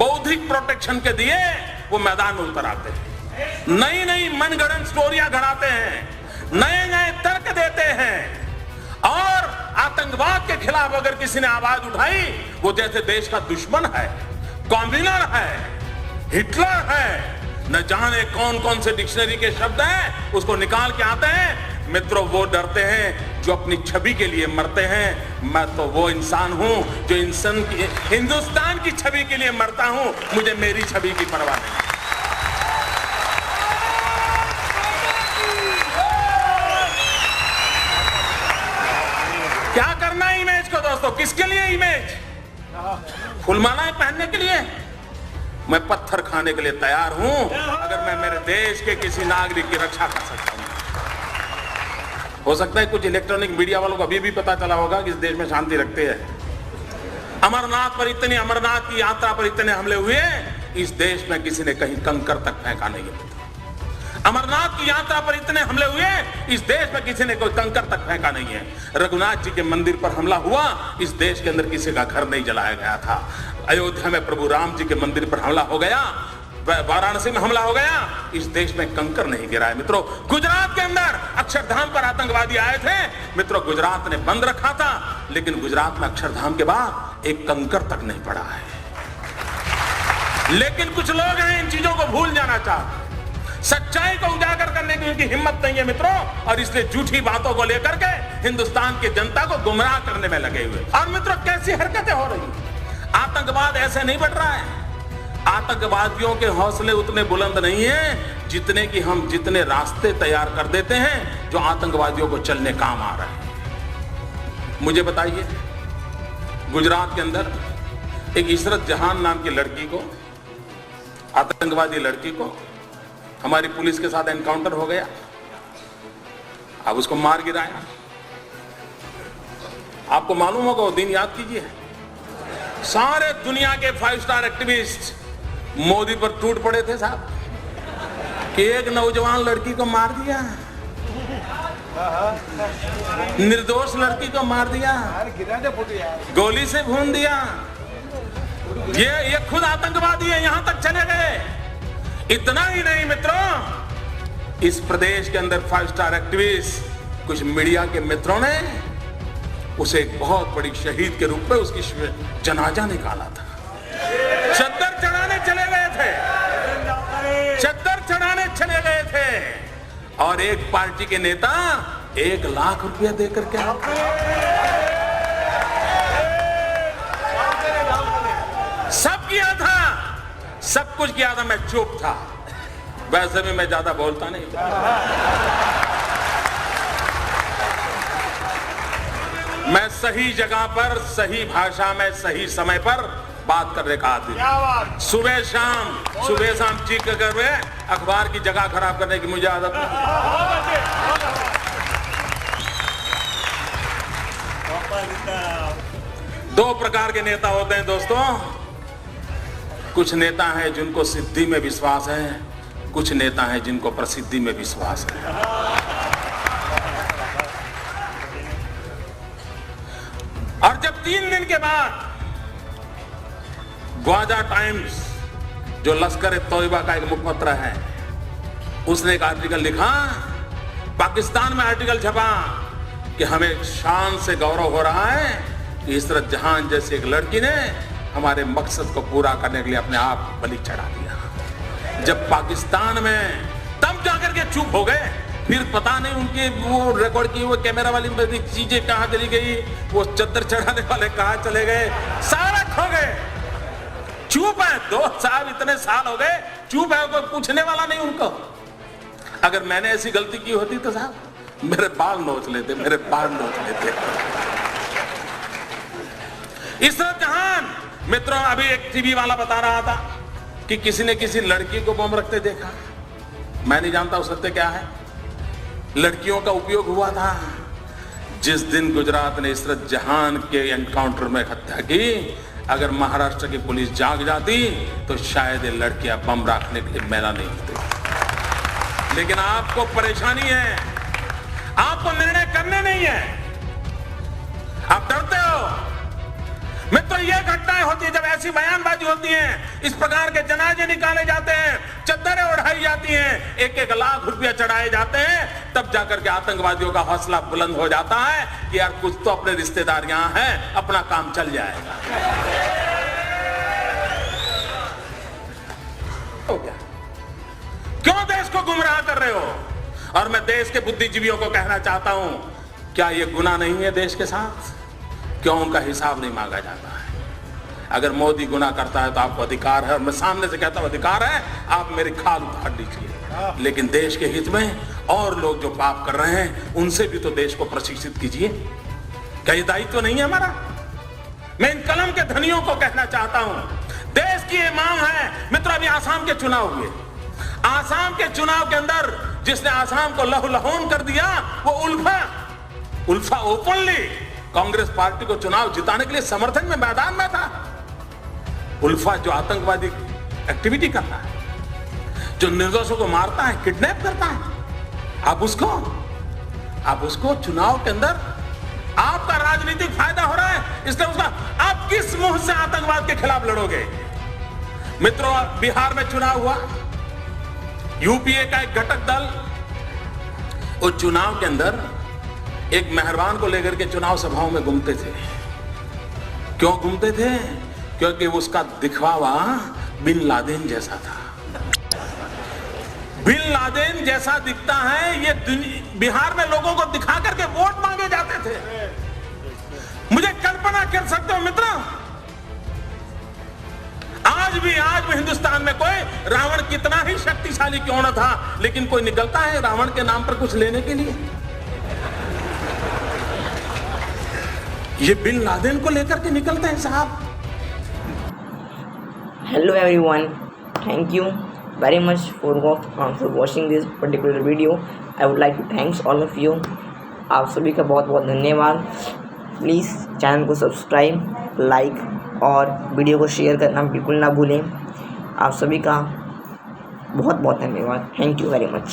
बौद्धिक प्रोटेक्शन के दिए वो मैदान में उतर आते हैं, नई नई मनगढ़ंत स्टोरियां गढ़ाते हैं, नए नए तर्क देते हैं, और आतंकवाद के खिलाफ अगर किसी ने आवाज उठाई वो जैसे देश का दुश्मन है, कॉम्युनर है, हिटलर है, न जाने कौन कौन से डिक्शनरी के शब्द हैं उसको निकाल के आते हैं। मित्रों, वो डरते हैं जो अपनी छवि के लिए मरते हैं। मैं तो वो इंसान हूं जो इंसान की, हिंदुस्तान की छवि के लिए मरता हूं। मुझे मेरी छवि की परवाह नहीं। क्या करना है इमेज को दोस्तों? किसके लिए इमेज? फुलमालाएं पहनने के लिए? मैं पत्थर खाने के लिए तैयार हूं अगर मैं मेरे देश के किसी नागरिक की रक्षा कर सकता हूं। हो सकता है कुछ इलेक्ट्रॉनिक मीडिया वालों को अभी भी पता चला होगा कि इस देश में शांति रखते हैं। अमरनाथ की यात्रा पर इतने हमले हुए, इस देश में किसी ने कहीं कंकर तक फेंका नहीं है। अमरनाथ की यात्रा पर इतने हमले हुए, इस देश में किसी ने कोई कंकर तक फेंका नहीं है। रघुनाथ जी के मंदिर पर हमला हुआ, इस देश के अंदर किसी का घर नहीं जलाया गया था। अयोध्या में प्रभु राम जी के मंदिर पर हमला हो गया, वाराणसी में हमला हो गया, इस देश में कंकर नहीं गिरा है। मित्रों, गुजरात के अंदर अक्षरधाम पर आतंकवादी आए थे। मित्रों, गुजरात ने बंद रखा था, लेकिन गुजरात में अक्षरधाम के बाद एक कंकर तक नहीं पड़ा है। लेकिन कुछ लोग हैं इन चीजों को भूल जाना चाहते, सच्चाई को उजागर करने की उनकी हिम्मत नहीं है मित्रों, और इसलिए झूठी बातों को लेकर के हिंदुस्तान की जनता को गुमराह करने में लगे हुए। और मित्रों, कैसी हरकतें हो रही हैं? आतंकवाद ऐसे नहीं बढ़ रहा है। आतंकवादियों के हौसले उतने बुलंद नहीं हैं जितने कि हम जितने रास्ते तैयार कर देते हैं जो आतंकवादियों को चलने काम आ रहे हैं। मुझे बताइए, गुजरात के अंदर एक इशरत जहान नाम की लड़की को, आतंकवादी लड़की को, हमारी पुलिस के साथ एनकाउंटर हो गया। अब उसको मार गिराया। आपको मालूम होगा, वो दिन याद कीजिए, सारे दुनिया के 5 स्टार एक्टिविस्ट मोदी पर टूट पड़े थे साहब कि एक नौजवान लड़की को मार दिया, निर्दोष लड़की को मार दिया, गोली से भून दिया। ये खुद आतंकवादी है, यहां तक चले गए। इतना ही नहीं मित्रों, इस प्रदेश के अंदर 5 स्टार एक्टिविस्ट, कुछ मीडिया के मित्रों ने उसे एक बहुत बड़ी शहीद के रूप में उसकी जनाजा निकाला था। चद्दर चढ़ाने चले गए थे, चद्दर चढ़ाने चले गए थे, और एक पार्टी के नेता 1 लाख रुपया देकर के सब किया था, सब कुछ किया था। मैं चुप था, वैसे भी मैं ज्यादा बोलता नहीं। मैं सही जगह पर, सही भाषा में, सही समय पर बात करने का आदमी। सुबह शाम चीख कर अखबार की जगह खराब करने की मुझे आदत नहीं। दो प्रकार के नेता होते हैं दोस्तों। कुछ नेता हैं जिनको सिद्धि में विश्वास है, कुछ नेता हैं जिनको प्रसिद्धि में विश्वास है। और जब 3 दिन के बाद ग्वाजा टाइम्स, जो लश्कर ए तोयबा का एक मुखपत्र है, उसने एक आर्टिकल लिखा, पाकिस्तान में आर्टिकल छपा कि हमें शान से गौरव हो रहा है कि इशरत जहान जैसी एक लड़की ने हमारे मकसद को पूरा करने के लिए अपने आप बलि चढ़ा दिया। जब पाकिस्तान में, तब जाकर के चुप हो गए। फिर पता नहीं उनकी वो रिकॉर्ड की वो कैमरा वाली चीजें कहां चली गई, वो चद्दर चढ़ाने वाले कहां चले गए, सारा खो गए। चुप है, दोस्त साहब इतने साल हो गए, चुप है, कोई पूछने वाला नहीं उनको। अगर मैंने ऐसी गलती की होती तो साहब मेरे बाल नोच लेते, मेरे बाल नोच लेते। इशरत जहान, मित्रों, अभी एक टीवी वाला बता रहा था कि किसी ने किसी लड़की को बम रखते देखा। मैं नहीं जानता वो सत्य क्या है। लड़कियों का उपयोग हुआ था। जिस दिन गुजरात ने इशरत जहान के एनकाउंटर में हत्या की, अगर महाराष्ट्र की पुलिस जाग जाती तो शायद ये लड़कियां बम रखने के लिए मैदान नहीं होती। लेकिन आपको परेशानी है, आपको निर्णय करने नहीं है, आप डरते हो। मित्रों, ये घटनाएं होती है जब ऐसी बयानबाजी होती है, इस प्रकार के जनाजे निकाले जाते हैं, चद्दरें उड़ाई जाती हैं, 1-1 लाख रुपया चढ़ाए जाते हैं, तब जाकर के आतंकवादियों का हौसला बुलंद हो जाता है कि यार कुछ तो अपने रिश्तेदार यहां हैं, अपना काम चल जाएगा। हो गया। क्यों देश को गुमराह कर रहे हो? और मैं देश के बुद्धिजीवियों को कहना चाहता हूं, क्या यह गुनाह नहीं है देश के साथ? क्यों उनका हिसाब नहीं मांगा जाता है? अगर मोदी गुनाह करता है तो आपको अधिकार है, और मैं सामने से कहता हूं अधिकार है, आप मेरी खाल उतार लीजिए, लेकिन देश के हित में और लोग जो पाप कर रहे हैं उनसे भी तो देश को प्रशिक्षित कीजिए। क्या ये दायित्व तो नहीं है हमारा? मैं इन कलम के धनियों को कहना चाहता हूं, देश की ये मांग है। मित्रों, अभी आसाम के चुनाव हुए, आसाम के चुनाव के अंदर जिसने आसाम को लहूलुहान कर दिया वो उल्फा ओपनली कांग्रेस पार्टी को चुनाव जिताने के लिए समर्थन में मैदान में था। उल्फा जो आतंकवादी एक्टिविटी करता है, जो निर्दोषों को मारता है, किडनैप करता है, आप उसको चुनाव के अंदर आपका राजनीतिक फायदा हो रहा है, इसलिए उसका आप किस मुंह से आतंकवाद के खिलाफ लड़ोगे? मित्रों, बिहार में चुनाव हुआ, यूपीए का एक घटक दल वो चुनाव के अंदर एक मेहरबान को लेकर के चुनाव सभाओं में घूमते थे। क्यों घूमते थे? क्योंकि उसका दिखावा बिन लादेन जैसा था। बिन लादेन जैसा दिखता है, ये बिहार में लोगों को दिखा करके वोट मांगे जाते थे। मुझे कल्पना कर सकते हो मित्रों, आज भी हिंदुस्तान में कोई रावण कितना ही शक्तिशाली क्यों न था, लेकिन कोई निकलता है रावण के नाम पर कुछ लेने के लिए? ये बिन लादेन को लेकर के निकलते हैं साहब। Hello everyone, thank you very much for watching this particular video. I would like to thanks all of you. आप सभी का बहुत बहुत धन्यवाद। प्लीज़ चैनल को सब्सक्राइब, लाइक और वीडियो को शेयर करना बिल्कुल ना भूलें। आप सभी का बहुत बहुत धन्यवाद। Thank you very much.